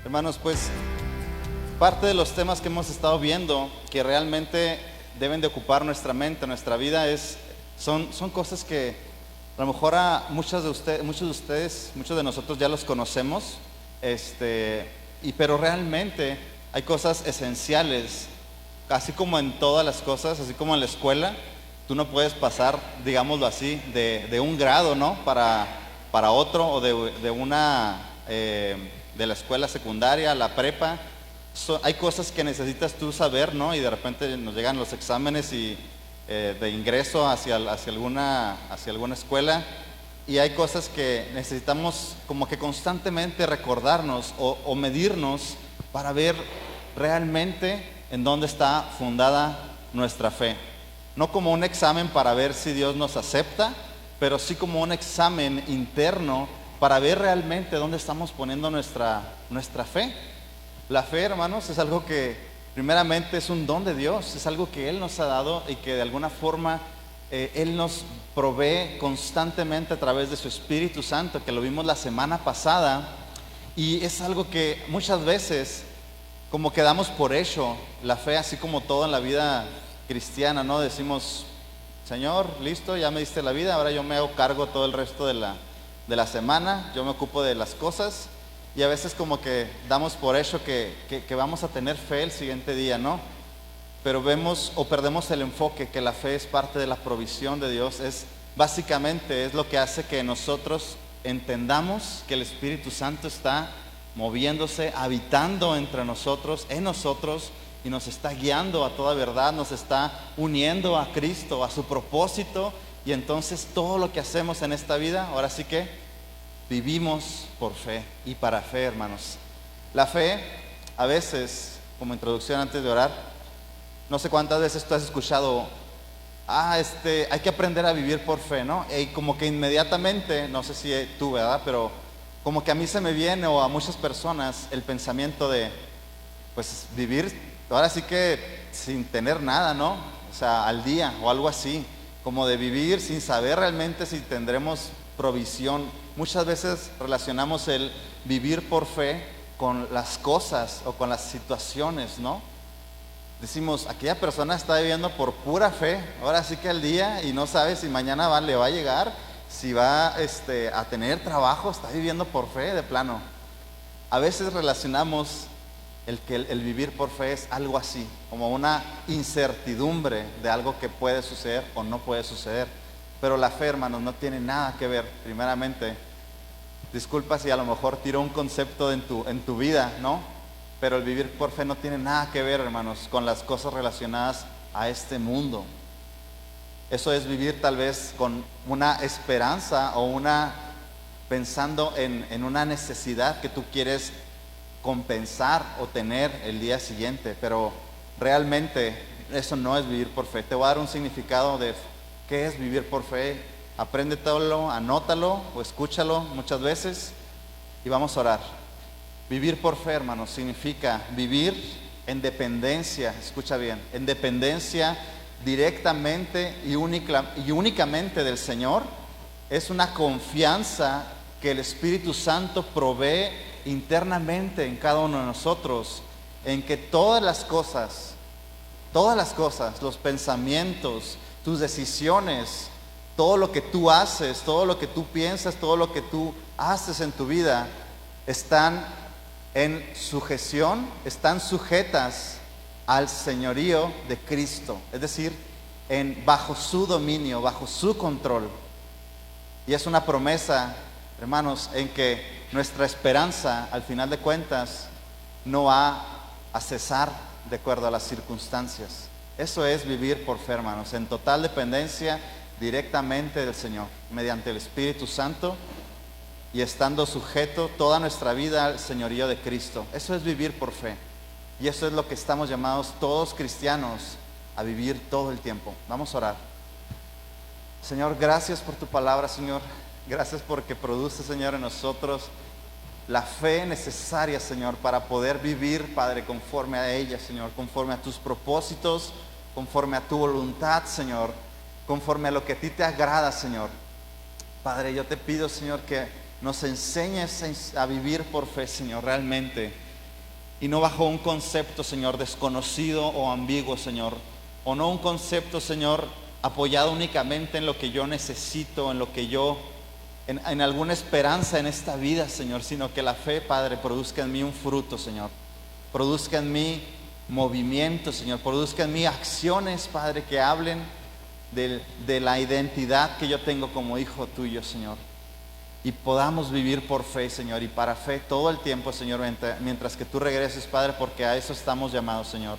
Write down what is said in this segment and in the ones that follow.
Hermanos, pues parte de los temas que hemos estado viendo que realmente deben de ocupar nuestra mente, nuestra vida, son cosas que a lo mejor a muchos de nosotros ya los conocemos, pero realmente hay cosas esenciales, así como en todas las cosas, así como en la escuela. Tú no puedes pasar, digámoslo así, de un grado, ¿no? Para otro, o de la escuela secundaria a la prepa. Hay cosas que necesitas tú saber, ¿no? Y de repente nos llegan los exámenes de ingreso hacia alguna escuela, y hay cosas que necesitamos como que constantemente recordarnos o medirnos para ver realmente en dónde está fundada nuestra fe. No como un examen para ver si Dios nos acepta, pero sí como un examen interno para ver realmente dónde estamos poniendo nuestra fe. La fe, hermanos, es algo que primeramente es un don de Dios, es algo que Él nos ha dado y que de alguna forma Él nos provee constantemente a través de su Espíritu Santo, que lo vimos la semana pasada, y es algo que muchas veces como que damos por hecho la fe, así como todo en la vida cristiana, ¿no? Decimos, Señor, listo, ya me diste la vida, ahora yo me hago cargo todo el resto de la semana, yo me ocupo de las cosas. Y a veces como que damos por hecho que vamos a tener fe el siguiente día, ¿no? Pero vemos o perdemos el enfoque que la fe es parte de la provisión de Dios. Básicamente es lo que hace que nosotros entendamos que el Espíritu Santo está moviéndose, habitando entre nosotros, en nosotros, y nos está guiando a toda verdad, nos está uniendo a Cristo, a su propósito. Y entonces todo lo que hacemos en esta vida, ahora sí que vivimos por fe y para fe, hermanos. La fe, a veces, como introducción antes de orar, no sé cuántas veces tú has escuchado, hay que aprender a vivir por fe, ¿no? Y como que inmediatamente, no sé si tú, ¿verdad? Pero como que a mí se me viene, o a muchas personas, el pensamiento de, pues, vivir, ahora sí que sin tener nada, ¿no? O sea, al día o algo así, como de vivir sin saber realmente si tendremos provisión. Muchas veces relacionamos el vivir por fe con las cosas o con las situaciones, ¿no? Decimos, aquella persona está viviendo por pura fe, ahora sí que al día, y no sabe si mañana le va a llegar, si va a tener trabajo, está viviendo por fe de plano. A veces relacionamos el vivir por fe es algo así, como una incertidumbre de algo que puede suceder o no puede suceder. Pero la fe, hermanos, no tiene nada que ver, primeramente. Disculpa si a lo mejor tiro un concepto en tu vida, ¿no? Pero el vivir por fe no tiene nada que ver, hermanos, con las cosas relacionadas a este mundo. Eso es vivir tal vez con una esperanza o pensando en una necesidad que tú quieres compensar o tener el día siguiente, pero realmente eso no es vivir por fe. Te voy a dar un significado de qué es vivir por fe. Apréndetelo, anótalo o escúchalo muchas veces y vamos a orar. Vivir por fe, hermanos, significa vivir en dependencia, escucha bien, en dependencia directamente y únicamente del Señor. Es una confianza que el Espíritu Santo provee internamente en cada uno de nosotros, en que todas las cosas, los pensamientos, tus decisiones, todo lo que tú haces, todo lo que tú piensas, todo lo que tú haces en tu vida, están en sujeción, están sujetas al señorío de Cristo, es decir, bajo su dominio, bajo su control. Y es una promesa, hermanos, en que nuestra esperanza, al final de cuentas, no va a cesar de acuerdo a las circunstancias. Eso es vivir por fe, hermanos, en total dependencia directamente del Señor, mediante el Espíritu Santo, y estando sujeto toda nuestra vida al señorío de Cristo. Eso es vivir por fe. Y eso es lo que estamos llamados todos cristianos a vivir todo el tiempo. Vamos a orar. Señor, gracias por tu palabra, Señor. Gracias porque produce, Señor, en nosotros la fe necesaria, Señor, para poder vivir, Padre, conforme a ella, Señor, conforme a tus propósitos, conforme a tu voluntad, Señor, conforme a lo que a ti te agrada, Señor. Padre, yo te pido, Señor, que nos enseñes a vivir por fe, Señor, realmente. y no bajo un concepto, Señor, desconocido o ambiguo, Señor, o no un concepto, Señor, apoyado únicamente en lo que yo necesito, en lo que yo, en alguna esperanza en esta vida, Señor, sino que la fe, Padre, produzca en mí un fruto, Señor, produzca en mí movimiento, Señor, produzca en mí acciones, Padre, que hablen de la identidad que yo tengo como hijo tuyo, Señor, y podamos vivir por fe, Señor, y para fe todo el tiempo, Señor, mientras que tú regreses, Padre, porque a eso estamos llamados, Señor.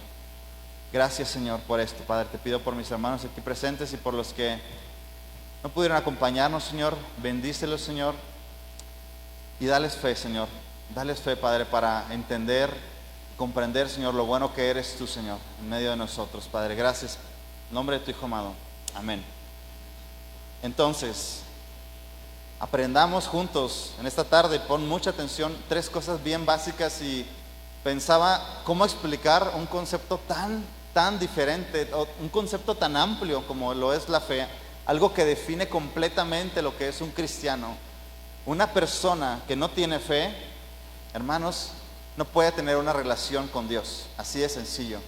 Gracias, Señor, por esto, Padre. Te pido por mis hermanos aquí presentes y por los que no pudieron acompañarnos, Señor. Bendícelos, Señor, y dales fe, Señor. Dales fe, Padre, para entender, comprender, Señor, lo bueno que eres tú, Señor, en medio de nosotros, Padre. Gracias. En nombre de tu Hijo amado. Amén. Entonces, aprendamos juntos en esta tarde. Pon mucha atención, 3 cosas bien básicas, y pensaba cómo explicar un concepto tan diferente, un concepto tan amplio como lo es la fe, algo que define completamente lo que es un cristiano. Una persona que no tiene fe, hermanos, no puede tener una relación con Dios, así de sencillo.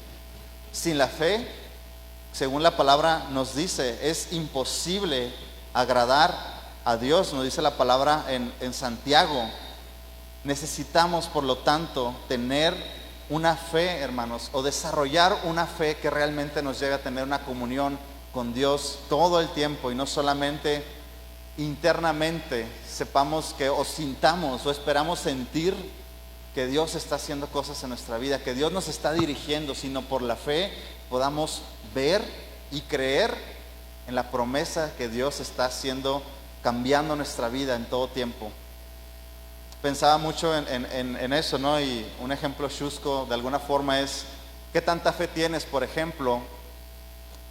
Sin la fe, según la palabra nos dice, es imposible agradar a Dios, nos dice la palabra en Santiago. Necesitamos, por lo tanto, tener una fe, hermanos, o desarrollar una fe que realmente nos lleve a tener una comunión con Dios todo el tiempo, y no solamente internamente sepamos que, o sintamos, o esperamos sentir que Dios está haciendo cosas en nuestra vida, que Dios nos está dirigiendo, sino por la fe podamos ver y creer en la promesa que Dios está haciendo, cambiando nuestra vida en todo tiempo. Pensaba mucho en eso, ¿no? Y un ejemplo chusco de alguna forma es: ¿qué tanta fe tienes, por ejemplo,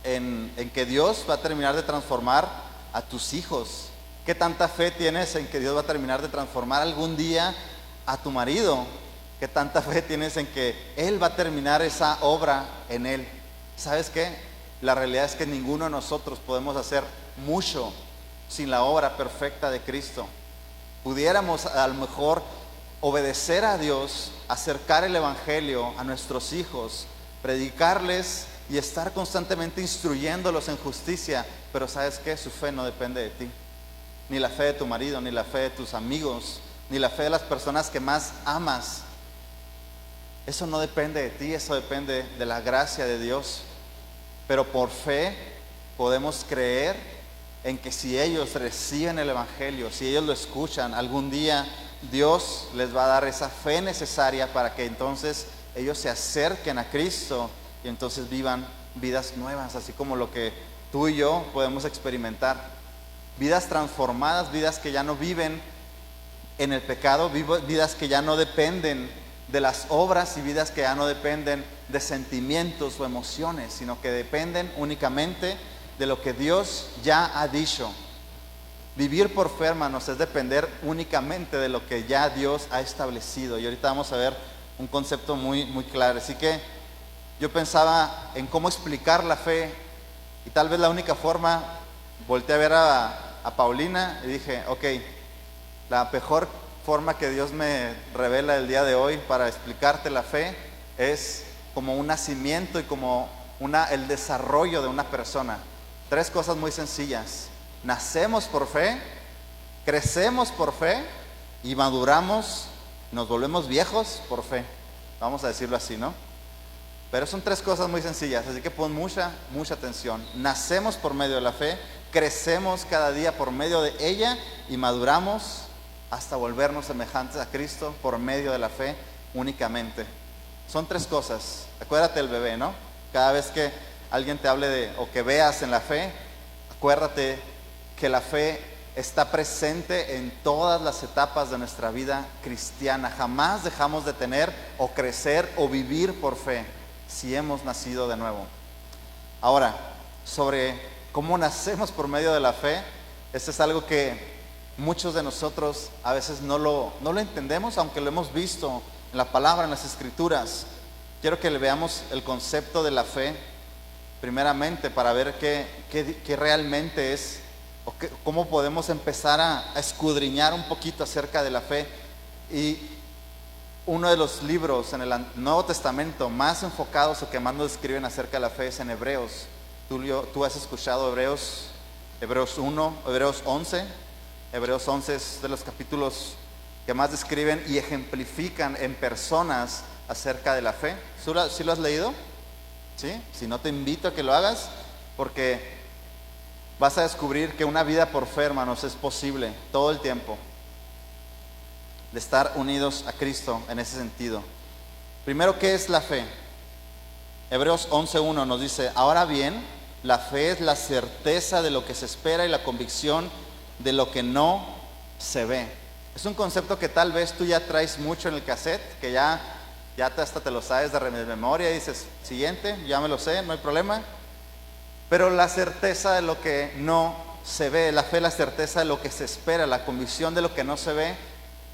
en que Dios va a terminar de transformar a tus hijos? ¿Qué tanta fe tienes en que Dios va a terminar de transformar algún día a tu marido? ¿Qué tanta fe tienes en que Él va a terminar esa obra en él? ¿Sabes qué? La realidad es que ninguno de nosotros podemos hacer mucho sin la obra perfecta de Cristo. Pudiéramos a lo mejor obedecer a Dios, acercar el evangelio a nuestros hijos, predicarles y estar constantemente instruyéndolos en justicia, pero ¿sabes qué? Su fe no depende de ti, ni la fe de tu marido, ni la fe de tus amigos, ni la fe de las personas que más amas. Eso no depende de ti, eso depende de la gracia de Dios. Pero por fe podemos creer en que si ellos reciben el evangelio, si ellos lo escuchan, algún día Dios les va a dar esa fe necesaria para que entonces ellos se acerquen a Cristo y entonces vivan vidas nuevas, así como lo que tú y yo podemos experimentar. Vidas transformadas, vidas que ya no viven en el pecado, vidas que ya no dependen de las obras, y vidas que ya no dependen de sentimientos o emociones, sino que dependen únicamente de lo que Dios ya ha dicho. Vivir por fe, hermanos, es depender únicamente de lo que ya Dios ha establecido. Y ahorita vamos a ver un concepto muy claro. Así que yo pensaba en cómo explicar la fe, y tal vez la única forma, volteé a ver a Paulina y dije, ok, la mejor forma que Dios me revela el día de hoy para explicarte la fe es como un nacimiento y como el desarrollo de una persona. 3 cosas muy sencillas: nacemos por fe, crecemos por fe y maduramos, nos volvemos viejos por fe. Vamos a decirlo así, ¿no? Pero son 3 cosas muy sencillas, así que pon mucha atención. Nacemos por medio de la fe, crecemos cada día por medio de ella y maduramos hasta volvernos semejantes a Cristo por medio de la fe únicamente. Son 3 cosas. Acuérdate del bebé, ¿no? Cada vez que alguien te hable o que veas en la fe, acuérdate que la fe está presente en todas las etapas de nuestra vida cristiana. Jamás dejamos de tener o crecer o vivir por fe si hemos nacido de nuevo. Ahora, sobre cómo nacemos por medio de la fe, esto es algo que muchos de nosotros a veces no lo entendemos, aunque lo hemos visto en la palabra, en las escrituras. Quiero que le veamos el concepto de la fe primeramente para ver qué realmente es, o cómo podemos empezar a escudriñar un poquito acerca de la fe. Y Uno de los libros en el Nuevo Testamento más enfocados o que más nos describen acerca de la fe es en Hebreos. Tú has escuchado Hebreos 1, Hebreos 11. Hebreos 11 es de los capítulos que más describen y ejemplifican en personas acerca de la fe. ¿Sí lo has leído? ¿Sí? Si no, te invito a que lo hagas, porque vas a descubrir que una vida por fe, hermanos, es posible todo el tiempo, de estar unidos a Cristo en ese sentido. Primero, ¿qué es la fe? Hebreos 11:1 nos dice: ahora bien, la fe es la certeza de lo que se espera y la convicción de lo que no se ve. Es un concepto que tal vez tú ya traes mucho en el cassette, que ya hasta te lo sabes de memoria y dices, siguiente, ya me lo sé, no hay problema. Pero la certeza de lo que no se ve, la fe es la certeza de lo que se espera, la convicción de lo que no se ve.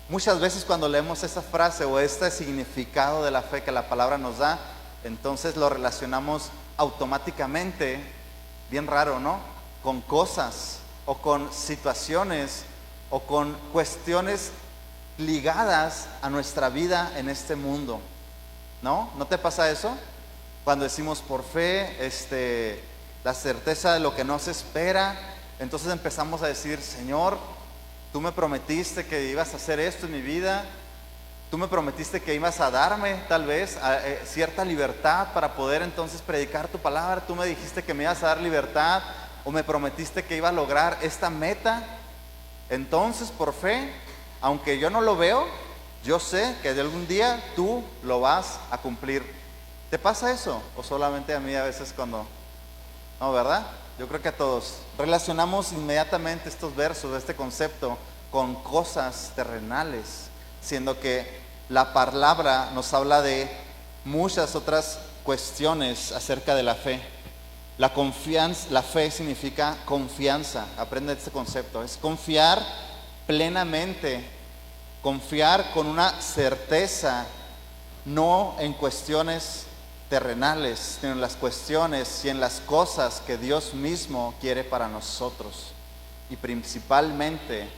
Muchas veces cuando leemos esa frase o este significado de la fe que la palabra nos da, entonces lo relacionamos automáticamente, bien raro, ¿no? Con cosas o con situaciones o con cuestiones ligadas a nuestra vida en este mundo, ¿no? ¿No te pasa eso? Cuando decimos por fe, la certeza de lo que no se espera, entonces empezamos a decir, Señor, tú me prometiste que ibas a hacer esto en mi vida, tú me prometiste que ibas a darme tal vez cierta libertad para poder entonces predicar tu palabra, tú me dijiste que me ibas a dar libertad, o me prometiste que iba a lograr esta meta. Entonces por fe, aunque yo no lo veo, yo sé que de algún día tú lo vas a cumplir. ¿Te pasa eso? ¿O solamente a mí a veces cuando... No, ¿verdad? Yo creo que a todos. Relacionamos inmediatamente estos versos, este concepto, con cosas terrenales, siendo que la palabra nos habla de muchas otras cuestiones acerca de la fe. La confianza, la fe significa confianza. Aprende este concepto. Es confiar plenamente, confiar con una certeza, no en cuestiones terrenales, sino en las cuestiones y en las cosas que Dios mismo quiere para nosotros. Y principalmente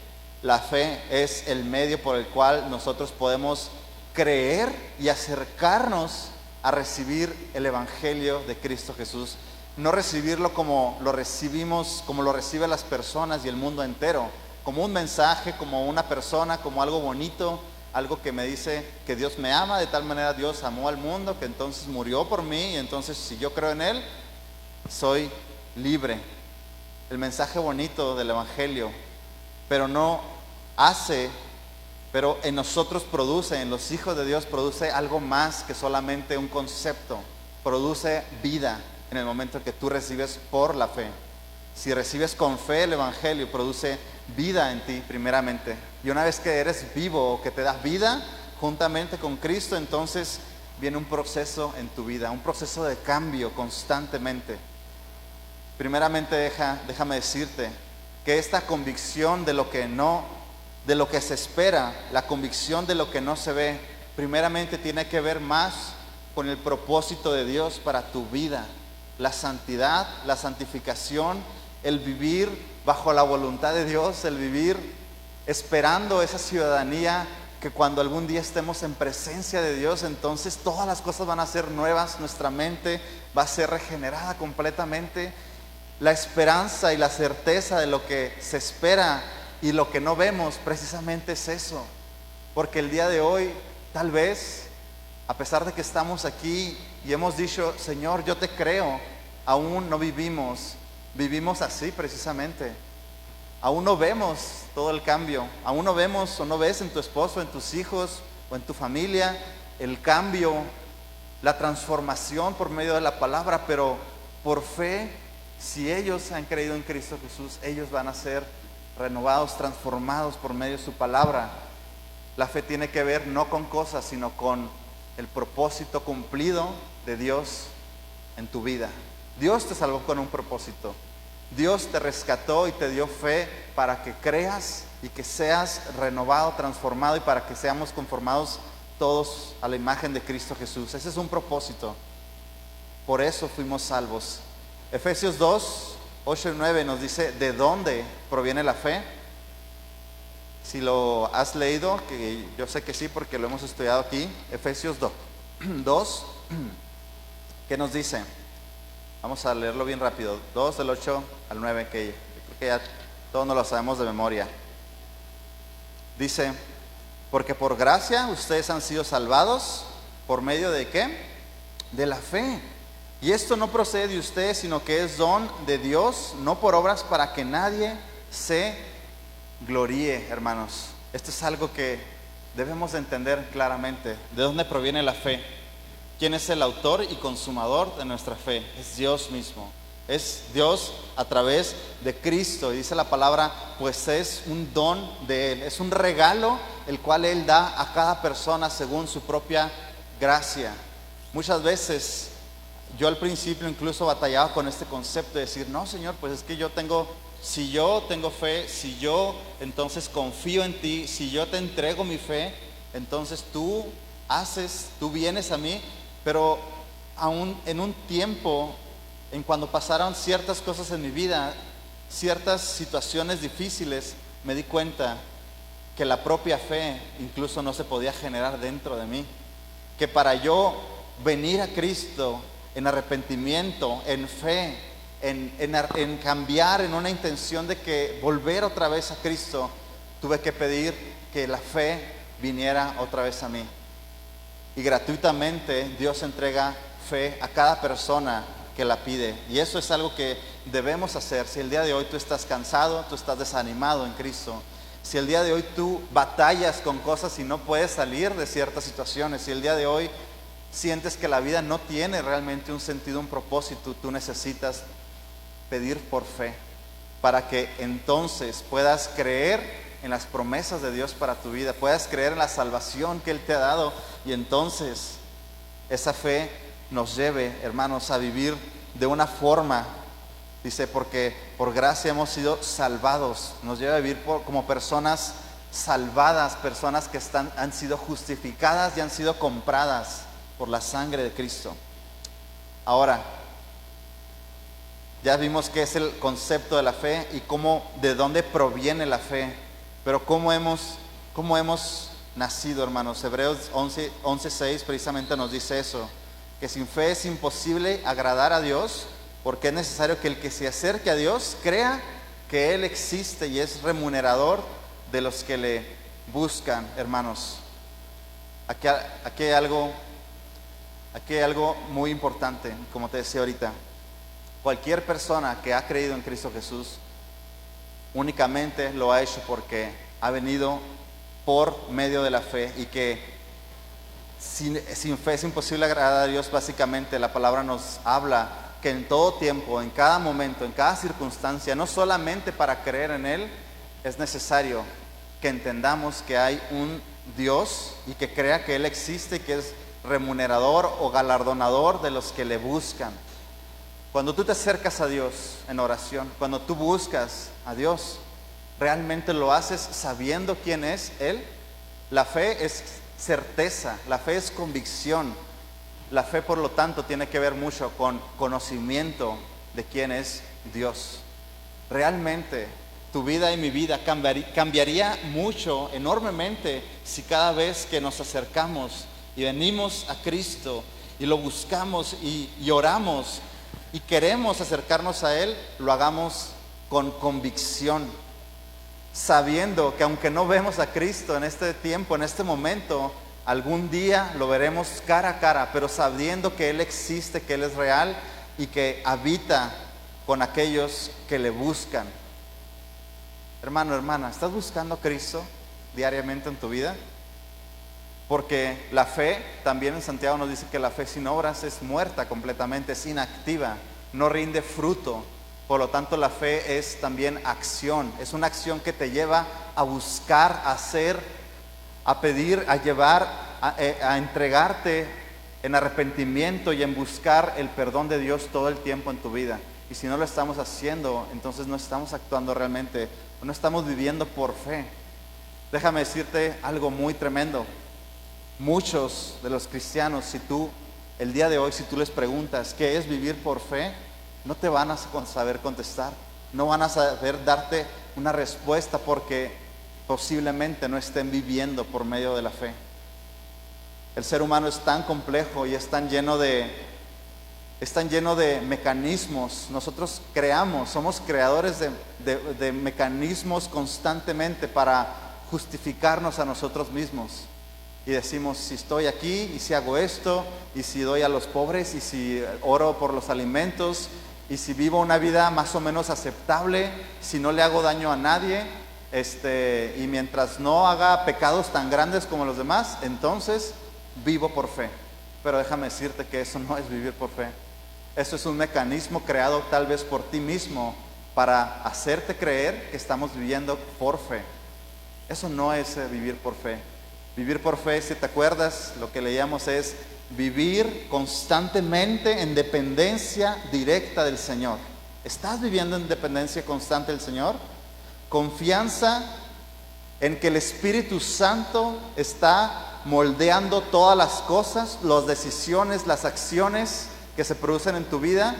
la fe es el medio por el cual nosotros podemos creer y acercarnos a recibir el Evangelio de Cristo Jesús. No recibirlo como lo recibimos, como lo reciben las personas y el mundo entero, como un mensaje, como una persona, como algo bonito, algo que me dice que Dios me ama, de tal manera Dios amó al mundo, que entonces murió por mí, y entonces si yo creo en Él, soy libre. El mensaje bonito del Evangelio, pero no hace, pero en nosotros produce, en los hijos de Dios produce algo más que solamente un concepto, produce vida en el momento que tú recibes por la fe. Si recibes con fe el Evangelio, produce vida en ti primeramente. Y una vez que eres vivo o que te das vida juntamente con Cristo, entonces viene un proceso en tu vida, un proceso de cambio constantemente. Primeramente déjame decirte que esta convicción de lo que se espera, la convicción de lo que no se ve, primeramente tiene que ver más con el propósito de Dios para tu vida, la santidad, la santificación, el vivir bajo la voluntad de Dios, el vivir esperando esa ciudadanía que cuando algún día estemos en presencia de Dios, entonces todas las cosas van a ser nuevas, nuestra mente va a ser regenerada completamente. La esperanza y la certeza de lo que se espera y lo que no vemos precisamente es eso, porque el día de hoy tal vez, a pesar de que estamos aquí y hemos dicho, Señor, yo te creo, aún no vivimos así precisamente. Aún no vemos todo el cambio, aún no vemos o no ves en tu esposo, en tus hijos o en tu familia el cambio, la transformación por medio de la palabra, pero por fe, si ellos han creído en Cristo Jesús, ellos van a ser renovados, transformados por medio de su palabra. La fe tiene que ver no con cosas, sino con el propósito cumplido de Dios en tu vida. Dios te salvó con un propósito. Dios te rescató y te dio fe para que creas y que seas renovado, transformado, y para que seamos conformados todos a la imagen de Cristo Jesús. Ese es un propósito. Por eso fuimos salvos. Efesios 2, 8 y 9 nos dice de dónde proviene la fe. Si lo has leído, que yo sé que sí porque lo hemos estudiado aquí, Efesios 2, ¿qué nos dice? Vamos a leerlo bien rápido, 2 del 8 al 9, que creo que ya todos nos lo sabemos de memoria. Dice, porque por gracia ustedes han sido salvados, ¿por medio de qué? De la fe. Y esto no procede de ustedes, sino que es don de Dios, no por obras para que nadie se gloríe, hermanos. Esto es algo que debemos de entender claramente. ¿De dónde proviene la fe? ¿Quién es el autor y consumador de nuestra fe? Es Dios mismo. Es Dios a través de Cristo. Y dice la palabra, pues es un don de Él. Es un regalo el cual Él da a cada persona según su propia gracia. Muchas veces yo al principio incluso batallaba con este concepto de decir, no, Señor, pues es que si yo tengo fe, si yo entonces confío en ti, si yo te entrego mi fe, entonces tú vienes a mí. Pero aún en un tiempo, en cuando pasaron ciertas cosas en mi vida, ciertas situaciones difíciles, me di cuenta que la propia fe incluso no se podía generar dentro de mí. Que para yo venir a Cristo en arrepentimiento, en fe, en cambiar, en una intención de que volver otra vez a Cristo, tuve que pedir que la fe viniera otra vez a mí. Y gratuitamente Dios entrega fe a cada persona que la pide. Y eso es algo que debemos hacer. Si el día de hoy tú estás cansado, tú estás desanimado en Cristo, si el día de hoy tú batallas con cosas y no puedes salir de ciertas situaciones, si el día de hoy sientes que la vida no tiene realmente un sentido, un propósito, tú necesitas pedir por fe para que entonces puedas creer en las promesas de Dios para tu vida, puedas creer en la salvación que Él te ha dado, y entonces esa fe nos lleve, hermanos, a vivir de una forma, dice, porque por gracia hemos sido salvados, nos lleva a vivir como personas salvadas, personas que han sido justificadas y han sido compradas por la sangre de Cristo. Ahora, ya vimos qué es el concepto de la fe y de dónde proviene la fe. Pero ¿cómo hemos nacido, hermanos? Hebreos 11:6 precisamente nos dice eso, que sin fe es imposible agradar a Dios, porque es necesario que el que se acerque a Dios crea que Él existe y es remunerador de los que le buscan, hermanos. Aquí hay algo muy importante, como te decía ahorita. Cualquier persona que ha creído en Cristo Jesús únicamente lo ha hecho porque ha venido por medio de la fe, y que sin fe es imposible agradar a Dios. Básicamente la palabra nos habla que en todo tiempo, en cada momento, en cada circunstancia, no solamente para creer en Él, es necesario que entendamos que hay un Dios y que crea que Él existe y que es remunerador o galardonador de los que le buscan. Cuando tú te acercas a Dios en oración, cuando tú buscas a Dios, ¿realmente lo haces sabiendo quién es Él? La fe es certeza, la fe es convicción. La fe, por lo tanto, tiene que ver mucho con conocimiento de quién es Dios. Realmente tu vida y mi vida cambiaría mucho, enormemente, si cada vez que nos acercamos y venimos a Cristo y lo buscamos y oramos y queremos acercarnos a Él, lo hagamos con convicción, sabiendo que aunque no vemos a Cristo en este tiempo, en este momento, algún día lo veremos cara a cara, pero sabiendo que Él existe, que Él es real y que habita con aquellos que le buscan. Hermano, hermana, ¿estás buscando a Cristo diariamente en tu vida? Porque la fe, también en Santiago nos dice que la fe sin obras es muerta completamente, es inactiva, no rinde fruto. Por lo tanto, la fe es también acción, es una acción que te lleva a buscar, a hacer, a pedir, a llevar, a entregarte en arrepentimiento y en buscar el perdón de Dios todo el tiempo en tu vida. Y si no lo estamos haciendo, entonces no estamos actuando realmente, no estamos viviendo por fe. Déjame decirte algo muy tremendo. Muchos de los cristianos, el día de hoy, si tú les preguntas qué es vivir por fe, no te van a saber contestar, no van a saber darte una respuesta, porque posiblemente no estén viviendo por medio de la fe. El ser humano es tan complejo y es tan lleno de mecanismos. Nosotros somos creadores de mecanismos constantemente para justificarnos a nosotros mismos. Y decimos, si estoy aquí, y si hago esto, y si doy a los pobres, y si oro por los alimentos, y si vivo una vida más o menos aceptable, si no le hago daño a nadie, y mientras no haga pecados tan grandes como los demás, entonces vivo por fe. Pero déjame decirte que eso no es vivir por fe. Eso es un mecanismo creado tal vez por ti mismo para hacerte creer que estamos viviendo por fe. Eso no es vivir por fe. Vivir por fe, si te acuerdas, lo que leíamos es vivir constantemente en dependencia directa del Señor. ¿Estás viviendo en dependencia constante del Señor? Confianza en que el Espíritu Santo está moldeando todas las cosas, las decisiones, las acciones que se producen en tu vida,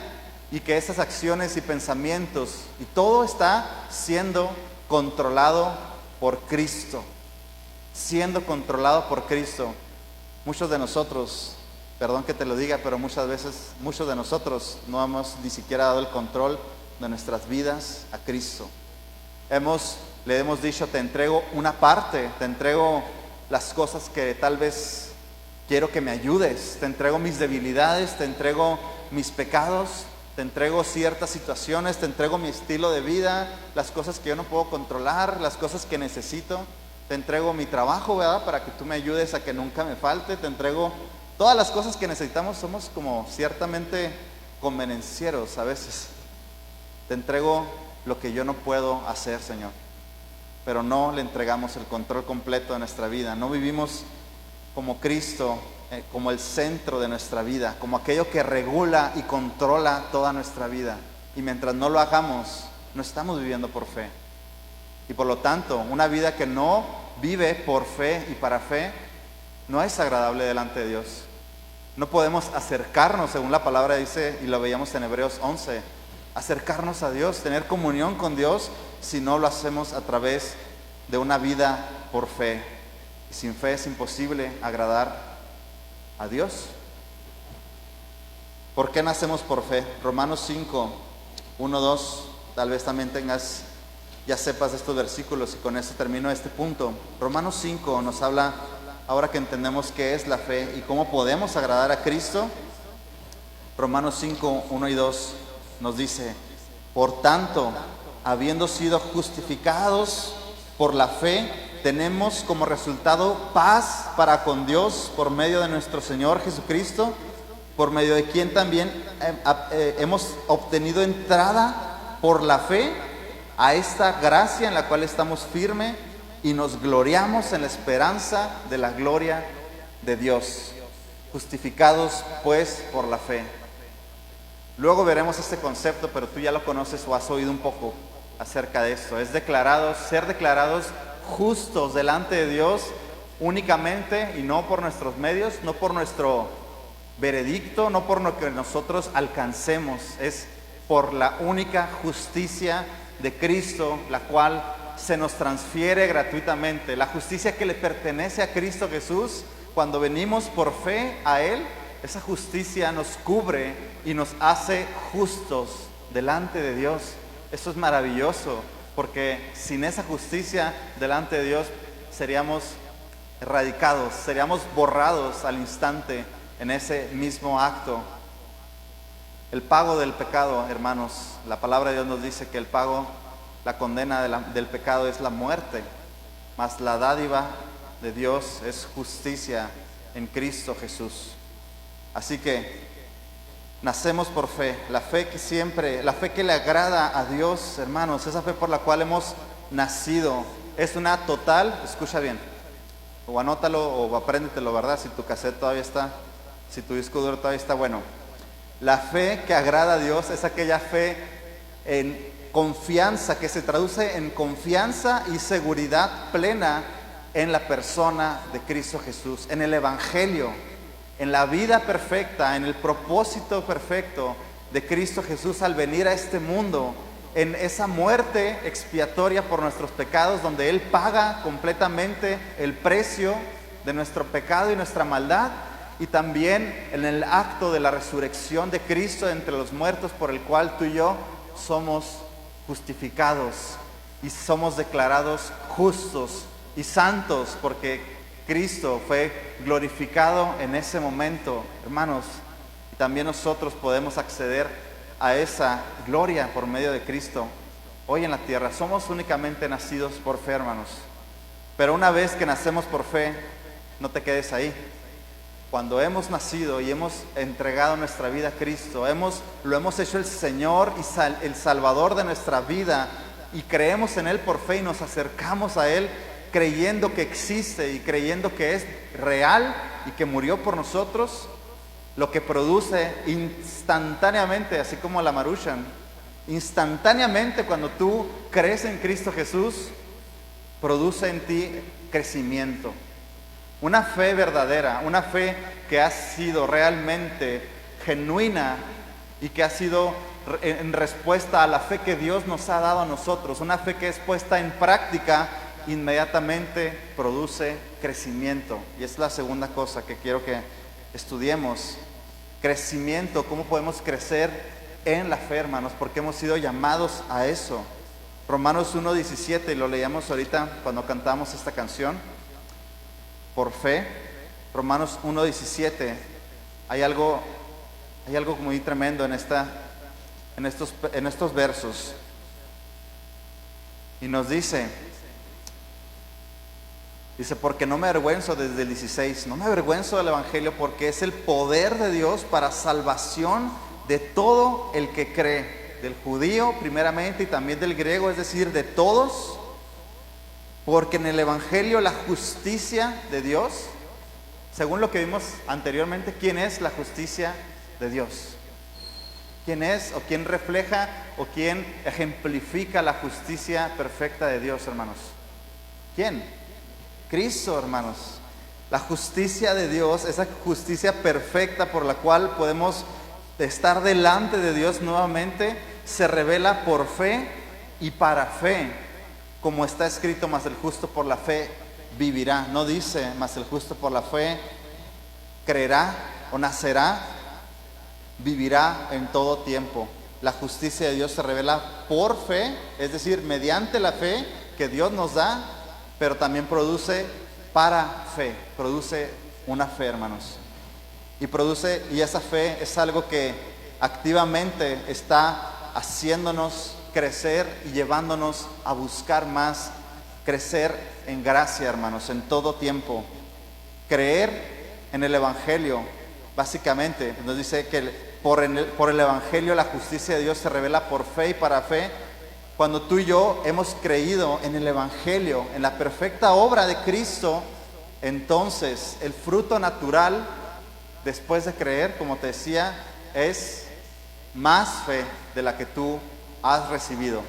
y que esas acciones y pensamientos y todo está siendo controlado por Cristo. Siendo controlado por Cristo. Muchos de nosotros, perdón que te lo diga, pero muchas veces muchos de nosotros no hemos ni siquiera dado el control de nuestras vidas a Cristo. Le hemos dicho, te entrego una parte, te entrego las cosas que tal vez quiero que me ayudes, te entrego mis debilidades, te entrego mis pecados, te entrego ciertas situaciones, te entrego mi estilo de vida, las cosas que yo no puedo controlar, las cosas que necesito. Te entrego mi trabajo, ¿verdad? Para que tú me ayudes a que nunca me falte. Te entrego todas las cosas que necesitamos. Somos como ciertamente convenencieros a veces. Te entrego lo que yo no puedo hacer, Señor. Pero no le entregamos el control completo de nuestra vida. No vivimos como Cristo, como el centro de nuestra vida, como aquello que regula y controla toda nuestra vida. Y mientras no lo hagamos, no estamos viviendo por fe. Y por lo tanto, una vida que no vive por fe y para fe, no es agradable delante de Dios. No podemos acercarnos, según la palabra dice, y lo veíamos en Hebreos 11, acercarnos a Dios, tener comunión con Dios, si no lo hacemos a través de una vida por fe. Y sin fe es imposible agradar a Dios. ¿Por qué nacemos por fe? Romanos 5, 1, 2, tal vez también ya sepas estos versículos, y con eso termino este punto. Romanos 5 nos habla, ahora que entendemos qué es la fe y cómo podemos agradar a Cristo. Romanos 5, 1 y 2 nos dice, por tanto, habiendo sido justificados por la fe, tenemos como resultado paz para con Dios por medio de nuestro Señor Jesucristo, por medio de quien también hemos obtenido entrada por la fe a esta gracia en la cual estamos firmes y nos gloriamos en la esperanza de la gloria de Dios. Justificados pues por la fe. Luego veremos este concepto, pero tú ya lo conoces o has oído un poco acerca de esto. Es ser declarados justos delante de Dios únicamente, y no por nuestros medios, no por nuestro veredicto, no por lo que nosotros alcancemos. Es por la única justicia de Cristo, la cual se nos transfiere gratuitamente. La justicia que le pertenece a Cristo Jesús, cuando venimos por fe a Él, esa justicia nos cubre y nos hace justos delante de Dios. Eso es maravilloso, porque sin esa justicia delante de Dios seríamos erradicados, seríamos borrados al instante en ese mismo acto. El pago del pecado, hermanos, la palabra de Dios nos dice que el pago, la condena del pecado es la muerte, mas la dádiva de Dios es justicia en Cristo Jesús. Así que nacemos por fe, la fe que le agrada a Dios, hermanos, esa fe por la cual hemos nacido, es una total, escucha bien, o anótalo o apréndetelo, ¿verdad? Si tu cassette todavía está, si tu disco duro todavía está, bueno. La fe que agrada a Dios es aquella fe en confianza, que se traduce en confianza y seguridad plena en la persona de Cristo Jesús, en el Evangelio, en la vida perfecta, en el propósito perfecto de Cristo Jesús al venir a este mundo en esa muerte expiatoria por nuestros pecados, donde Él paga completamente el precio de nuestro pecado y nuestra maldad, y también en el acto de la resurrección de Cristo entre los muertos, por el cual tú y yo somos justificados y somos declarados justos y santos, porque Cristo fue glorificado en ese momento, hermanos. Y también nosotros podemos acceder a esa gloria por medio de Cristo hoy en la tierra. Somos únicamente nacidos por fe, hermanos. Pero una vez que nacemos por fe, no te quedes ahí. Cuando hemos nacido y hemos entregado nuestra vida a Cristo, lo hemos hecho el Señor y el Salvador de nuestra vida, y creemos en Él por fe y nos acercamos a Él creyendo que existe y creyendo que es real y que murió por nosotros, lo que produce instantáneamente, así como la Maruchan, instantáneamente cuando tú crees en Cristo Jesús, produce en ti crecimiento. Una fe verdadera, una fe que ha sido realmente genuina y que ha sido en respuesta a la fe que Dios nos ha dado a nosotros. Una fe que es puesta en práctica, inmediatamente produce crecimiento. Y es la segunda cosa que quiero que estudiemos. Crecimiento, cómo podemos crecer en la fe, hermanos, porque hemos sido llamados a eso. Romanos 1:17, y lo leíamos ahorita cuando cantamos esta canción. Por fe, Romanos 1:17, hay algo muy tremendo en estos versos. Y nos dice, porque no me avergüenzo, desde el 16, no me avergüenzo del Evangelio, porque es el poder de Dios para salvación de todo el que cree, del judío primeramente y también del griego, es decir, de todos. Porque en el Evangelio la justicia de Dios, según lo que vimos anteriormente, ¿quién es la justicia de Dios? ¿Quién es o quién refleja o quién ejemplifica la justicia perfecta de Dios, hermanos? ¿Quién? Cristo, hermanos. La justicia de Dios, esa justicia perfecta por la cual podemos estar delante de Dios nuevamente, se revela por fe y para fe. Como está escrito, mas el justo por la fe vivirá. No dice, mas el justo por la fe creerá o nacerá, vivirá en todo tiempo. La justicia de Dios se revela por fe, es decir, mediante la fe que Dios nos da, pero también produce para fe, produce una fe, hermanos. Y esa fe es algo que activamente está haciéndonos crecer y llevándonos a buscar más, crecer en gracia, hermanos, en todo tiempo. Creer en el Evangelio, básicamente, nos dice que por el Evangelio la justicia de Dios se revela por fe y para fe. Cuando tú y yo hemos creído en el Evangelio, en la perfecta obra de Cristo, entonces el fruto natural después de creer, como te decía, es más fe de la que tú has recibido.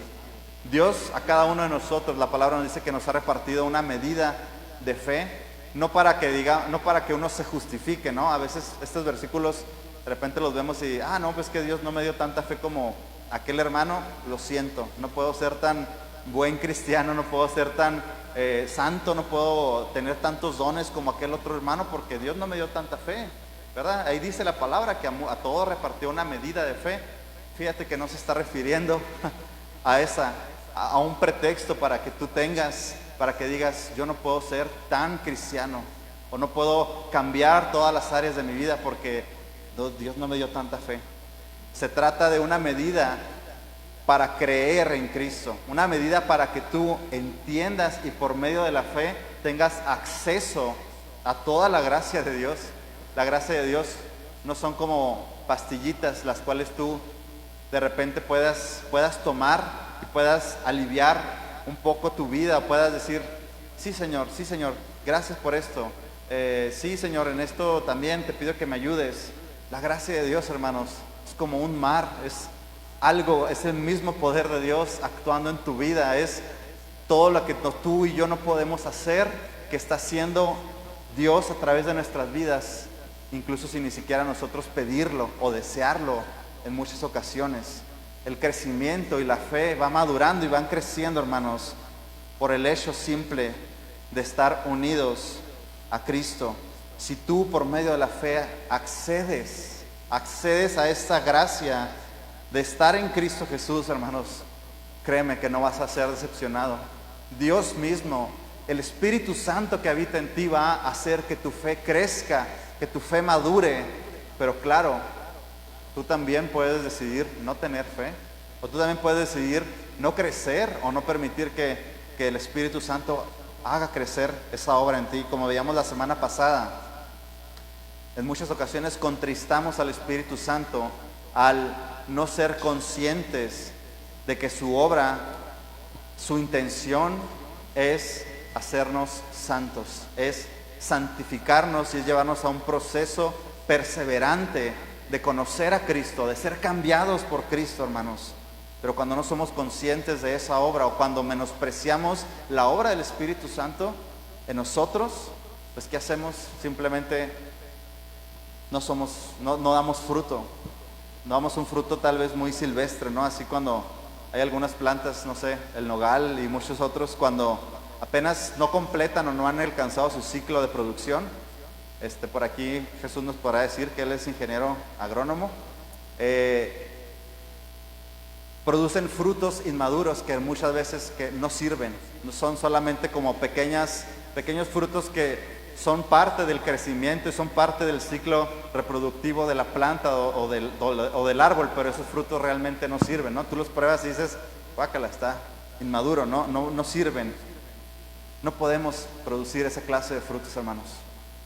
Dios a cada uno de nosotros, la palabra nos dice que nos ha repartido una medida de fe, no para que uno se justifique, ¿no? A veces estos versículos de repente los vemos y, no, pues que Dios no me dio tanta fe como aquel hermano, lo siento, no puedo ser tan buen cristiano, no puedo ser tan santo, no puedo tener tantos dones como aquel otro hermano porque Dios no me dio tanta fe, ¿verdad? Ahí dice la palabra que a todos repartió una medida de fe. Fíjate que no se está refiriendo a un pretexto para que tú tengas, para que digas, yo no puedo ser tan cristiano, o no puedo cambiar todas las áreas de mi vida porque Dios no me dio tanta fe. Se trata de una medida para creer en Cristo, una medida para que tú entiendas y por medio de la fe tengas acceso a toda la gracia de Dios. La gracia de Dios no son como pastillitas las cuales tú de repente puedas tomar y puedas aliviar un poco tu vida, puedas decir, sí Señor, gracias por esto, sí Señor, en esto también te pido que me ayudes. La gracia de Dios, hermanos, es como un mar, es el mismo poder de Dios actuando en tu vida, es todo lo que tú y yo no podemos hacer, que está haciendo Dios a través de nuestras vidas, incluso sin ni siquiera nosotros pedirlo o desearlo en muchas ocasiones. el crecimiento y la fe va madurando y van creciendo, hermanos, por el hecho simple de estar unidos a Cristo. Si tú por medio de la fe accedes a esta gracia de estar en Cristo Jesús, hermanos, créeme que no vas a ser decepcionado. Dios mismo, el Espíritu Santo que habita en ti va a hacer que tu fe crezca, que tu fe madure. Pero claro, tú también puedes decidir no tener fe, o tú también puedes decidir no crecer o no permitir que el Espíritu Santo haga crecer esa obra en ti. Como veíamos la semana pasada, en muchas ocasiones contristamos al Espíritu Santo al no ser conscientes de que su obra, su intención es hacernos santos, es santificarnos y es llevarnos a un proceso perseverante de conocer a Cristo, de ser cambiados por Cristo, hermanos. Pero cuando no somos conscientes de esa obra, o cuando menospreciamos la obra del Espíritu Santo en nosotros, pues ¿qué hacemos? Simplemente no damos fruto. No damos un fruto tal vez muy silvestre, ¿no? Así cuando hay algunas plantas, no sé, el nogal y muchos otros, cuando apenas no completan o no han alcanzado su ciclo de producción. Por aquí Jesús nos podrá decir que él es ingeniero agrónomo. Producen frutos inmaduros que muchas veces que no sirven, son solamente como pequeños frutos que son parte del crecimiento y son parte del ciclo reproductivo de la planta o del árbol, pero esos frutos realmente no sirven, ¿no? Tú los pruebas y dices, guácala, está inmaduro, no sirven. No podemos producir esa clase de frutos, hermanos.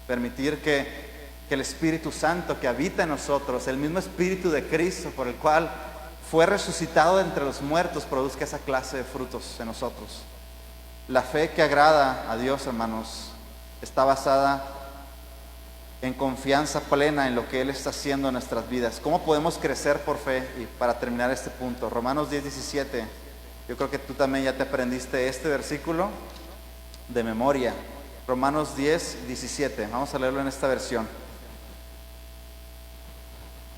Permitir que el Espíritu Santo que habita en nosotros, el mismo Espíritu de Cristo por el cual fue resucitado de entre los muertos, produzca esa clase de frutos en nosotros. La fe que agrada a Dios, hermanos, está basada en confianza plena en lo que Él está haciendo en nuestras vidas. ¿Cómo podemos crecer por fe? Y para terminar este punto, Romanos 10:17, yo creo que tú también ya te aprendiste este versículo de memoria. Romanos 10:17, vamos a leerlo en esta versión.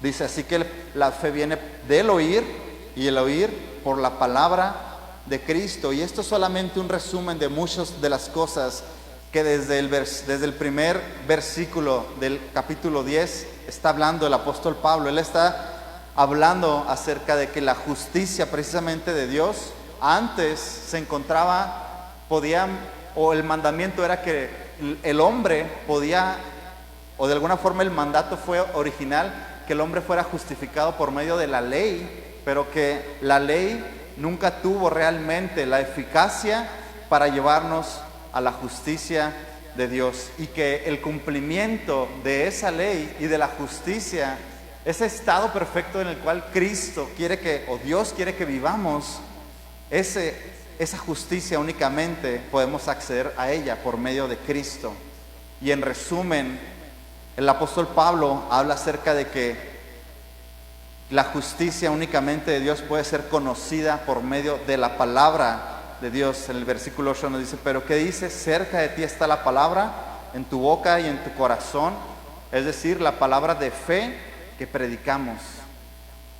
Dice, así que la fe viene del oír, y el oír por la palabra de Cristo. Y esto es solamente un resumen de muchas de las cosas que desde el primer versículo del capítulo 10 está hablando el apóstol Pablo. Él está hablando acerca de que la justicia precisamente de Dios antes se encontraba, o el mandamiento era que el hombre podía, o de alguna forma el mandato fue original, que el hombre fuera justificado por medio de la ley, pero que la ley nunca tuvo realmente la eficacia para llevarnos a la justicia de Dios, y que el cumplimiento de esa ley y de la justicia, ese estado perfecto en el cual Cristo quiere Dios quiere que vivamos, esa justicia únicamente podemos acceder a ella por medio de Cristo. Y en resumen, el apóstol Pablo habla acerca de que la justicia únicamente de Dios puede ser conocida por medio de la palabra de Dios. En el versículo 8 nos dice, pero ¿qué dice? Cerca de ti está la palabra, en tu boca y en tu corazón, es decir, la palabra de fe que predicamos.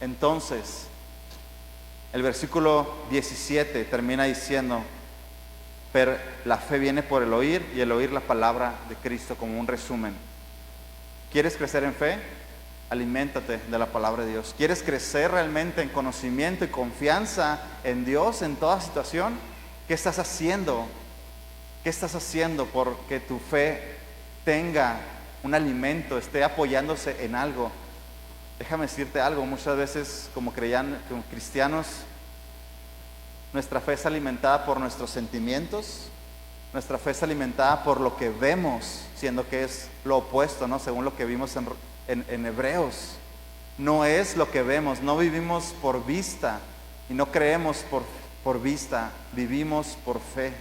Entonces, el versículo 17 termina diciendo, pero la fe viene por el oír, y el oír la palabra de Cristo, como un resumen. ¿Quieres crecer en fe? Aliméntate de la palabra de Dios. ¿Quieres crecer realmente en conocimiento y confianza en Dios en toda situación? ¿Qué estás haciendo? ¿Qué estás haciendo porque tu fe tenga un alimento, esté apoyándose en algo? Déjame decirte algo, muchas veces como cristianos, nuestra fe es alimentada por nuestros sentimientos, nuestra fe es alimentada por lo que vemos, siendo que es lo opuesto, ¿no? Según lo que vimos en Hebreos. No es lo que vemos, no vivimos por vista y no creemos por vista, vivimos por fe.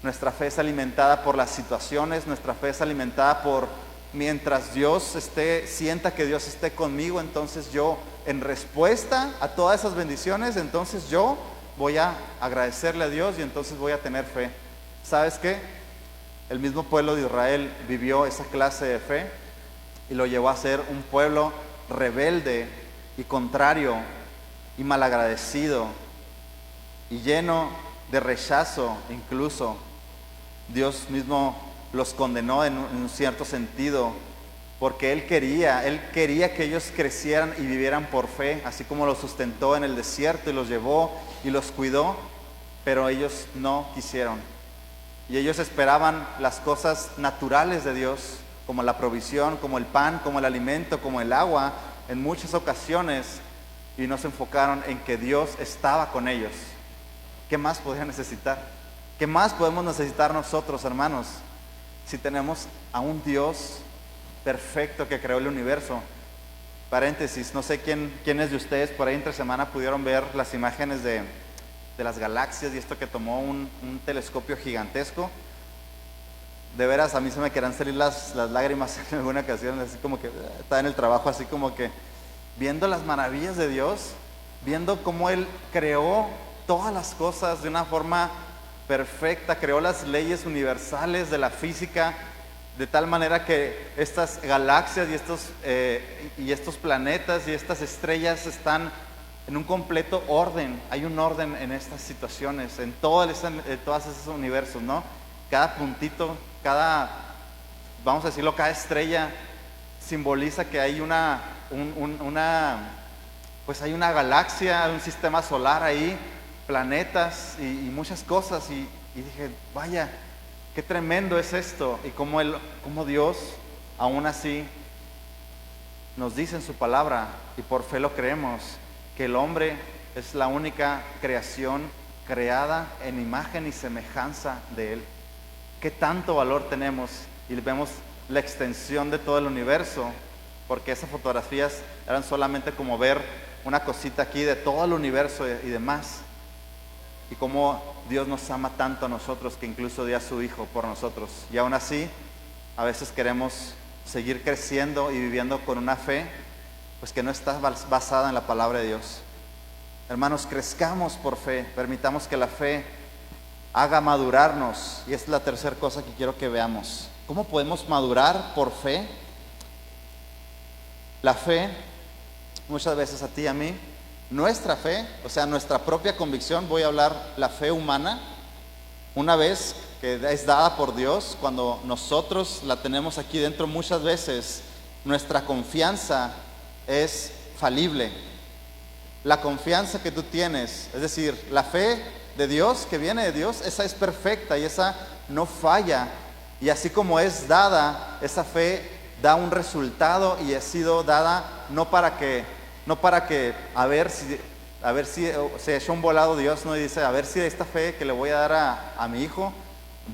Nuestra fe es alimentada por las situaciones, nuestra fe es alimentada por mientras Dios sienta que Dios esté conmigo, entonces yo, en respuesta a todas esas bendiciones, entonces yo voy a agradecerle a Dios y entonces voy a tener fe. ¿Sabes qué? El mismo pueblo de Israel vivió esa clase de fe y lo llevó a ser un pueblo rebelde y contrario y malagradecido y lleno de rechazo. Incluso Dios mismo los condenó en un cierto sentido, porque Él quería que ellos crecieran y vivieran por fe, así como los sustentó en el desierto y los llevó y los cuidó, pero ellos no quisieron. Y ellos esperaban las cosas naturales de Dios, como la provisión, como el pan, como el alimento, como el agua, en muchas ocasiones, y no se enfocaron en que Dios estaba con ellos. ¿Qué más podían necesitar? ¿Qué más podemos necesitar nosotros, hermanos, si tenemos a un Dios perfecto que creó el universo? Paréntesis, no sé quiénes de ustedes por ahí entre semana pudieron ver las imágenes de las galaxias y esto que tomó un telescopio gigantesco. De veras, a mí se me querían salir las lágrimas en alguna ocasión, así como que estaba en el trabajo, así como que viendo las maravillas de Dios, viendo cómo Él creó todas las cosas de una forma perfecta, creó las leyes universales de la física, de tal manera que estas galaxias y estos planetas y estas estrellas están en un completo orden. Hay un orden en estas situaciones, en todos esos universos, ¿no? Cada puntito, vamos a decirlo, cada estrella simboliza que hay pues hay una galaxia, un sistema solar ahí, planetas y muchas cosas. Y dije, vaya, qué tremendo es esto. Y cómo Dios, aún así, nos dice en su palabra, y por fe lo creemos, que el hombre es la única creación creada en imagen y semejanza de Él. ¿Qué tanto valor tenemos? Y vemos la extensión de todo el universo, porque esas fotografías eran solamente como ver una cosita aquí de todo el universo y demás. Y cómo Dios nos ama tanto a nosotros que incluso dio a su Hijo por nosotros. Y aún así, a veces queremos seguir creciendo y viviendo con una fe pues que no está basada en la palabra de Dios. Hermanos, crezcamos por fe, permitamos que la fe haga madurarnos. Y esta es la tercera cosa que quiero que veamos. ¿Cómo podemos madurar por fe? La fe, muchas veces a ti y a mí, nuestra fe, o sea, nuestra propia convicción, voy a hablar la fe humana, una vez que es dada por Dios, cuando nosotros la tenemos aquí dentro, muchas veces nuestra confianza es falible. La confianza que tú tienes, es decir, la fe de Dios, que viene de Dios, esa es perfecta y esa no falla. Y así como es dada, esa fe da un resultado y ha sido dada no para que a ver si se echó un volado Dios, no, y dice, a ver si esta fe que le voy a dar a mi hijo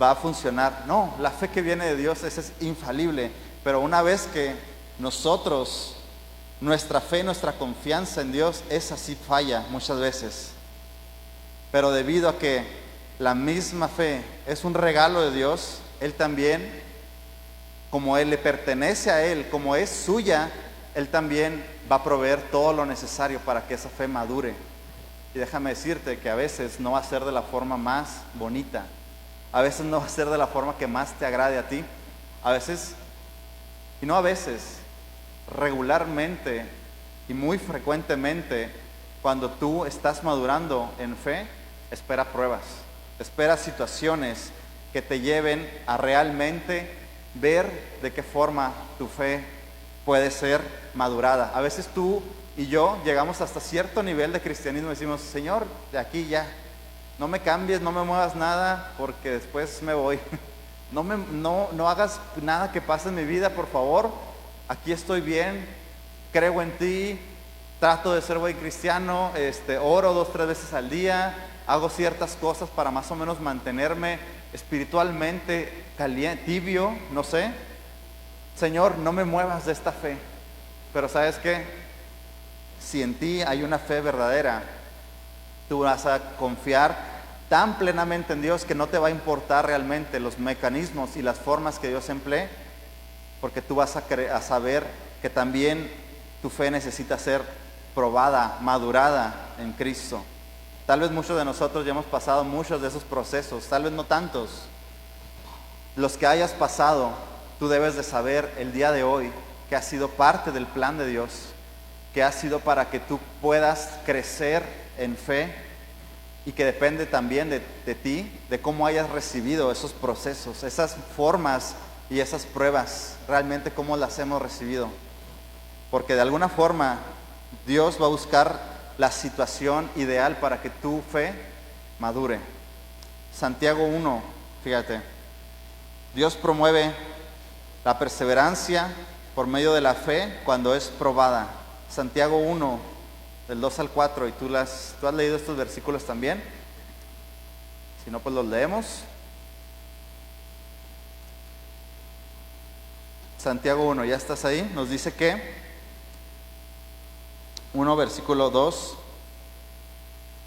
va a funcionar. No, la fe que viene de Dios esa es infalible. Pero una vez que nosotros, nuestra fe, nuestra confianza en Dios, esa sí falla muchas veces. Pero debido a que la misma fe es un regalo de Dios, Él también, como Él le pertenece a Él, como es suya, Él también va a proveer todo lo necesario para que esa fe madure. Y déjame decirte que a veces no va a ser de la forma más bonita, a veces no va a ser de la forma que más te agrade a ti, a veces, y no a veces, regularmente y muy frecuentemente, cuando tú estás madurando en fe, espera pruebas, espera situaciones que te lleven a realmente ver de qué forma tu fe puede ser madurada. A veces tú y yo llegamos hasta cierto nivel de cristianismo y decimos, Señor, de aquí ya, no me cambies, no me muevas nada, porque después me voy. No hagas nada que pase en mi vida, por favor. Aquí estoy bien, creo en ti, trato de ser buen cristiano, oro 2-3 veces al día, hago ciertas cosas para más o menos mantenerme espiritualmente caliente, tibio, no sé. Señor, no me muevas de esta fe. Pero ¿sabes qué? Si en ti hay una fe verdadera, tú vas a confiar tan plenamente en Dios que no te va a importar realmente los mecanismos y las formas que Dios emplee, porque tú vas a saber que también tu fe necesita ser probada, madurada en Cristo. Tal vez muchos de nosotros ya hemos pasado muchos de esos procesos, tal vez no tantos. Los que hayas pasado, tú debes de saber el día de hoy que has sido parte del plan de Dios, que ha sido para que tú puedas crecer en fe y que depende también de ti, de cómo hayas recibido esos procesos, esas formas y esas pruebas, realmente cómo las hemos recibido. Porque de alguna forma Dios va a buscar la situación ideal para que tu fe madure. Santiago 1, fíjate, Dios promueve la perseverancia por medio de la fe cuando es probada. Santiago 1, del 2 al 4, y tú has leído estos versículos también. Si no, pues los leemos. Santiago 1, ¿ya estás ahí? Nos dice que 1 versículo 2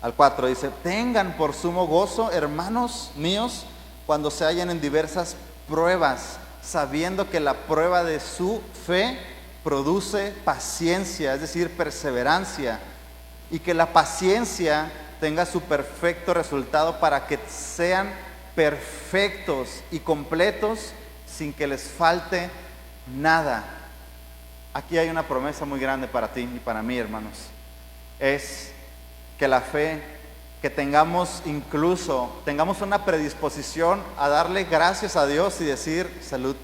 al 4 dice: tengan por sumo gozo, hermanos míos, cuando se hallen en diversas pruebas, sabiendo que la prueba de su fe produce paciencia, es decir, perseverancia, y que la paciencia tenga su perfecto resultado para que sean perfectos y completos sin que les falte nada. Aquí hay una promesa muy grande para ti y para mí, hermanos. Es que la fe, que tengamos una predisposición a darle gracias a Dios y decir salud,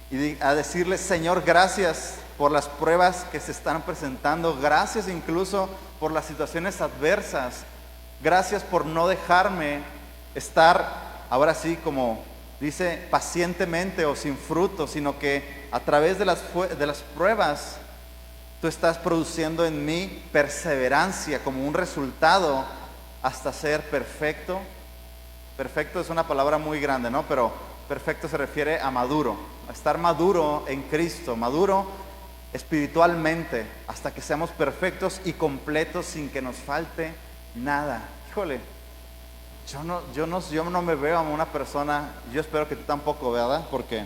y a decirle: Señor, gracias por las pruebas que se están presentando, gracias incluso por las situaciones adversas, gracias por no dejarme estar, ahora sí, como dice, pacientemente o sin fruto, sino que a través de las pruebas tú estás produciendo en mí perseverancia como un resultado hasta ser perfecto. Perfecto es una palabra muy grande, ¿no? Pero perfecto se refiere a maduro, a estar maduro en Cristo, maduro espiritualmente, hasta que seamos perfectos y completos sin que nos falte nada. Híjole, yo no me veo como una persona, yo espero que tú tampoco, ¿verdad? Porque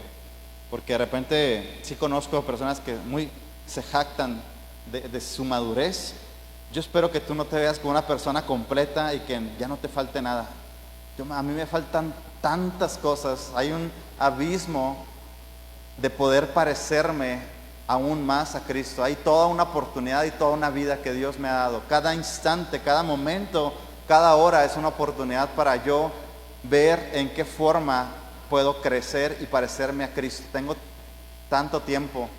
de repente sí conozco personas que se jactan de su madurez. Yo espero que tú no te veas como una persona completa y que ya no te falte nada. A mí me faltan tantas cosas, hay un abismo de poder parecerme aún más a Cristo. Hay toda una oportunidad y toda una vida que Dios me ha dado. Cada instante, cada momento, cada hora es una oportunidad para yo ver en qué forma puedo crecer y parecerme a Cristo. Tengo tanto tiempo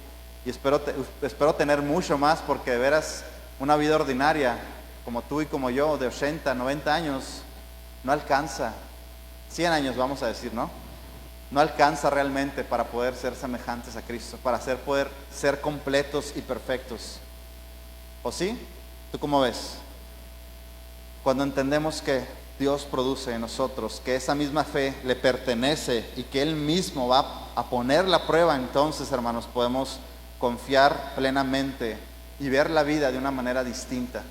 y espero tener mucho más, porque de veras una vida ordinaria como tú y como yo, de 80, 90 años, no alcanza. 100 años vamos a decir, ¿no? No alcanza realmente para poder ser semejantes a Cristo, para poder ser completos y perfectos. ¿O sí? ¿Tú cómo ves? Cuando entendemos que Dios produce en nosotros, que esa misma fe le pertenece y que Él mismo va a poner la prueba, entonces, hermanos, podemos confiar plenamente y ver la vida de una manera distinta.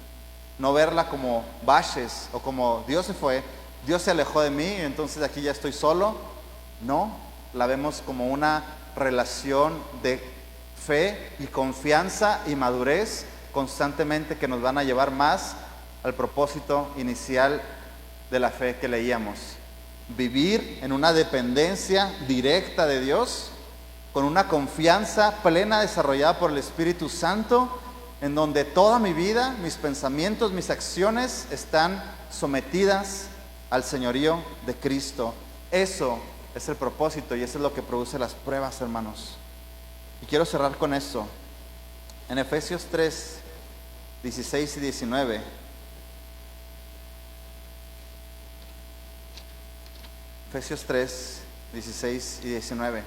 No verla como baches o como Dios se fue, Dios se alejó de mí, entonces aquí ya estoy solo. No, la vemos como una relación de fe y confianza y madurez constantemente que nos van a llevar más al propósito inicial de la fe que leíamos. Vivir en una dependencia directa de Dios, con una confianza plena desarrollada por el Espíritu Santo, en donde toda mi vida, mis pensamientos, mis acciones están sometidas al señorío de Cristo. Eso es el propósito y eso es lo que produce las pruebas, hermanos. Y quiero cerrar con esto. En Efesios 3, 16 y 19. Efesios 3, 16 y 19.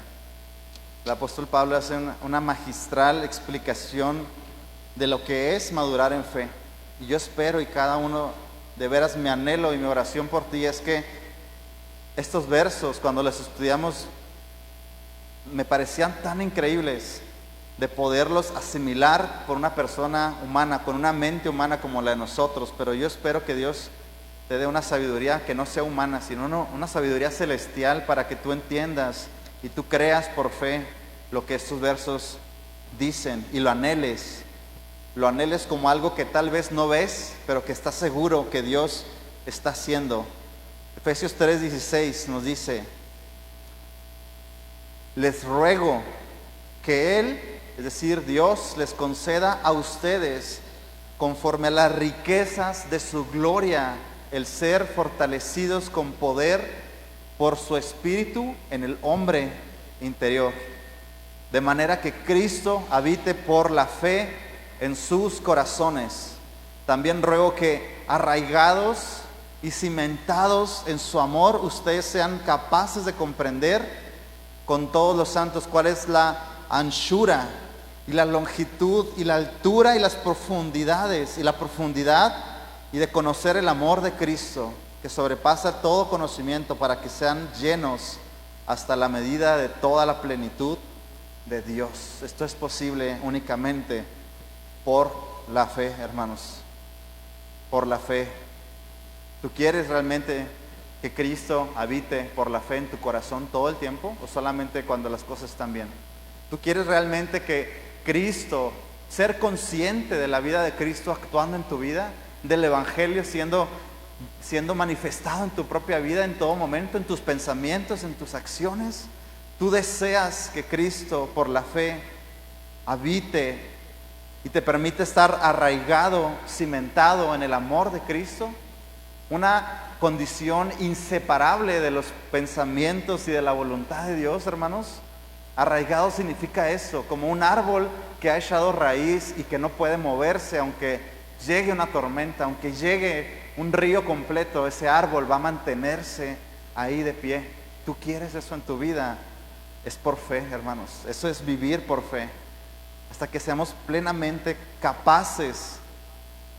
El apóstol Pablo hace una magistral explicación de lo que es madurar en fe. Y yo espero, y cada uno, de veras mi anhelo y mi oración por ti es que estos versos, cuando los estudiamos, me parecían tan increíbles de poderlos asimilar por una persona humana, con una mente humana como la de nosotros. Pero yo espero que Dios te dé una sabiduría que no sea humana, sino una sabiduría celestial, para que tú entiendas y tú creas por fe lo que estos versos dicen y lo anheles como algo que tal vez no ves, pero que estás seguro que Dios está haciendo. Efesios 3:16 nos dice: les ruego que Él es decir, Dios les conceda a ustedes, conforme a las riquezas de su gloria, el ser fortalecidos con poder por su Espíritu en el hombre interior, de manera que Cristo habite por la fe en sus corazones. También ruego que, arraigados y cimentados en su amor, ustedes sean capaces de comprender con todos los santos cuál es la anchura y la longitud y la altura y las profundidades y la profundidad, y de conocer el amor de Cristo, que sobrepasa todo conocimiento, para que sean llenos hasta la medida de toda la plenitud de Dios. Esto es posible únicamente por la fe, hermanos, por la fe. ¿Tú quieres realmente que Cristo habite por la fe en tu corazón todo el tiempo, o solamente cuando las cosas están bien? ¿Tú quieres realmente que Cristo, ser consciente de la vida de Cristo actuando en tu vida, del Evangelio siendo manifestado en tu propia vida en todo momento, en tus pensamientos, en tus acciones? ¿Tú deseas que Cristo por la fe habite y te permite estar arraigado, cimentado en el amor de Cristo? Una condición inseparable de los pensamientos y de la voluntad de Dios, hermanos. Arraigado significa eso, como un árbol que ha echado raíz y que no puede moverse aunque llegue una tormenta, aunque llegue un río completo. Ese árbol va a mantenerse ahí de pie. ¿Tú quieres eso en tu vida? Es por fe, hermanos. Eso es vivir por fe, hasta que seamos plenamente capaces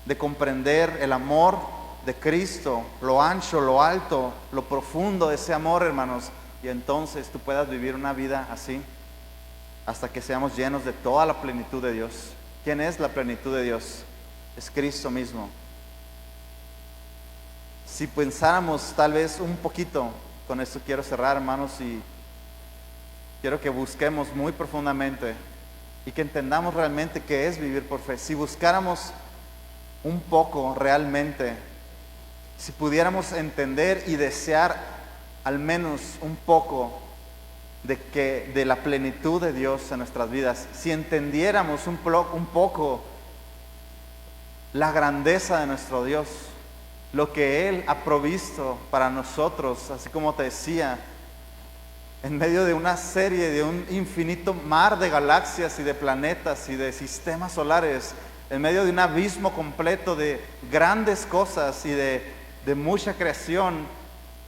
de comprender el amor de Cristo, lo ancho, lo alto, lo profundo de ese amor, hermanos. Y entonces tú puedas vivir una vida así, hasta que seamos llenos de toda la plenitud de Dios. ¿Quién es la plenitud de Dios? Es Cristo mismo. Si pensáramos tal vez un poquito, con esto quiero cerrar, hermanos, y quiero que busquemos muy profundamente y que entendamos realmente qué es vivir por fe. Si buscáramos un poco realmente, si pudiéramos entender y desear al menos un poco de la plenitud de Dios en nuestras vidas, si entendiéramos un poco la grandeza de nuestro Dios, lo que Él ha provisto para nosotros, así como te decía, en medio de una serie, de un infinito mar de galaxias y de planetas y de sistemas solares, en medio de un abismo completo de grandes cosas y de mucha creación.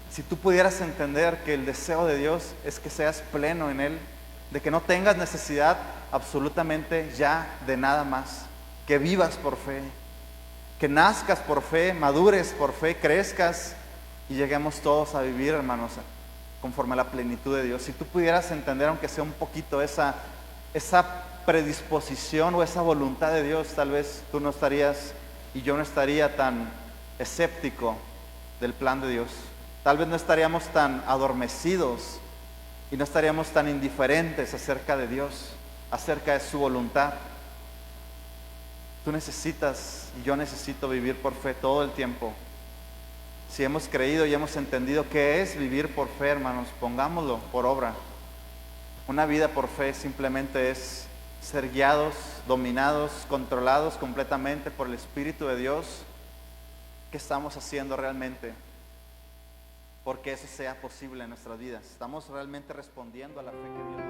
Si tú pudieras entender que el deseo de Dios es que seas pleno en Él, de que no tengas necesidad absolutamente ya de nada más, que vivas por fe, que nazcas por fe, madures por fe, crezcas y lleguemos todos a vivir, hermanos, conforme a la plenitud de Dios. Si tú pudieras entender, aunque sea un poquito, esa predisposición o esa voluntad de Dios, tal vez tú no estarías y yo no estaría tan escéptico del plan de Dios. Tal vez no estaríamos tan adormecidos y no estaríamos tan indiferentes acerca de Dios, acerca de su voluntad. Tú necesitas y yo necesito vivir por fe todo el tiempo. Si hemos creído y hemos entendido qué es vivir por fe, hermanos, pongámoslo por obra. Una vida por fe simplemente es ser guiados, dominados, controlados completamente por el Espíritu de Dios. ¿Qué estamos haciendo realmente? Porque eso sea posible en nuestras vidas. ¿Estamos realmente respondiendo a la fe que Dios